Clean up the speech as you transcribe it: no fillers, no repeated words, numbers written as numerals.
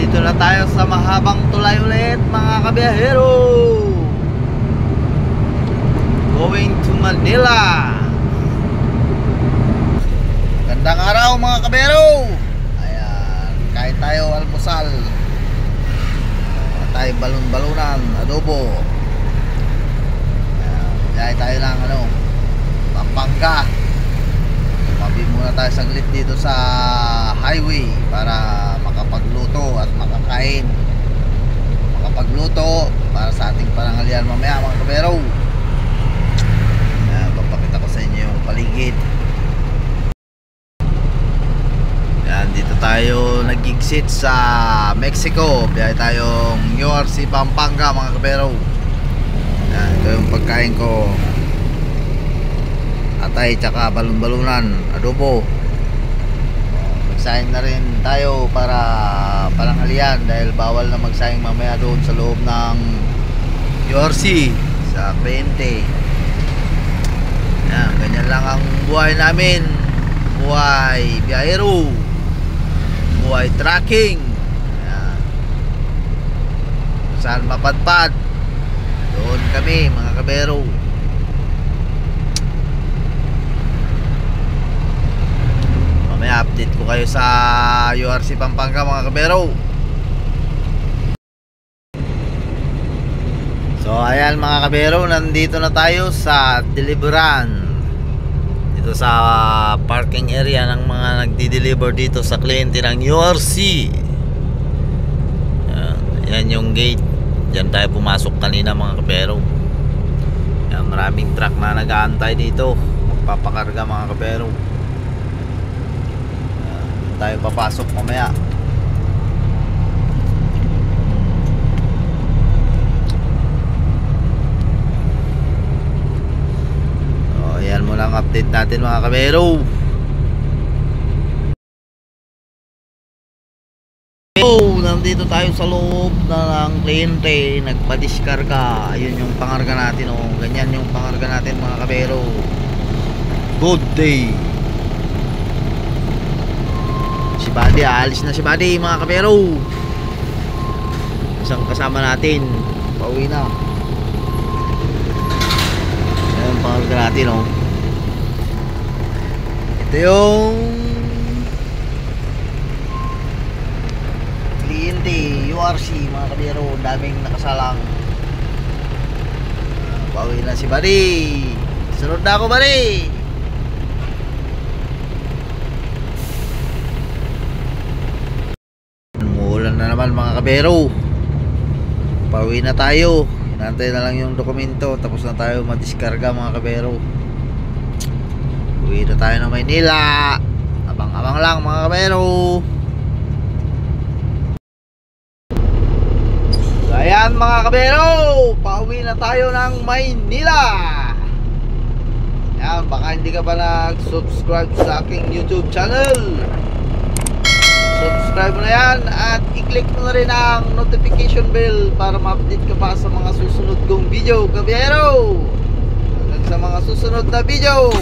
Nandito na tayo sa mahabang tulay ulit mga kabiyahero. Going to Manila. Gandang araw mga kabiyahero. Ayan, kain tayo almusal. Tayo balon-balunan, adobo. Ayan, tayo lang Pampanga. Tumabi muna tayo saglit dito sa highway para makapagluto at makakain. Makapagluto para sa ating pananghalian mamaya mga kabero. Papakita ko sa inyo yung paligid. Yan, dito tayo nag-exit sa Mexico. Biyahe tayong URC Pampanga mga kabero. Yan, ito yung pagkain ko. Atay tsaka balon-balunan, adobo. Magsaing na rin tayo para pananghalian dahil bawal na magsaing mamaya doon sa loob ng URC sa kliyente. Yan, ganyan lang ang buhay namin. Buhay biyahero, buhay trucking. Yan. Saan mapadpad, doon kami mga kabero. May update ko kayo sa URC Pampanga mga kabero. So ayan mga kabero, nandito na tayo sa deliveran. Dito sa parking area ng mga nagdi-deliver dito sa kliyente ng URC. Yan yung gate. Diyan tayo pumasok kanina mga kabero. Yan, maraming truck na nag-aantay dito. Magpapakarga mga kabero. Tayo papasok mamaya. So ayan muna ang update natin mga kabero. Nandito tayo sa loob ng kliyente, nagpa-diskarga. Ayun yung pangarga natin, ganyan yung pangarga natin mga kabero. Good day. Si Buddy, aalis na si Buddy mga kabero. Isang kasama natin pauwi na. Ayan pangarga natin Ito yung kliyente URC mga kabero. Daming nakasalang. Pauwi na si Buddy. Sunod na ako Buddy. Na naman mga kabero, pauwi na tayo. Hinantay na lang yung dokumento, tapos na tayo madiskarga mga kabero. Uwi na tayo ng Maynila. Abang-abang lang mga kabero. So ayan mga kabero, pauwi na tayo ng Maynila. Ayan, baka hindi ka pa nag-subscribe sa aking YouTube channel, subscribe mo na yan at i-click mo na rin ang notification bell para ma-update ka pa sa mga susunod kong video kabiyero. Hanggang sa mga susunod na video.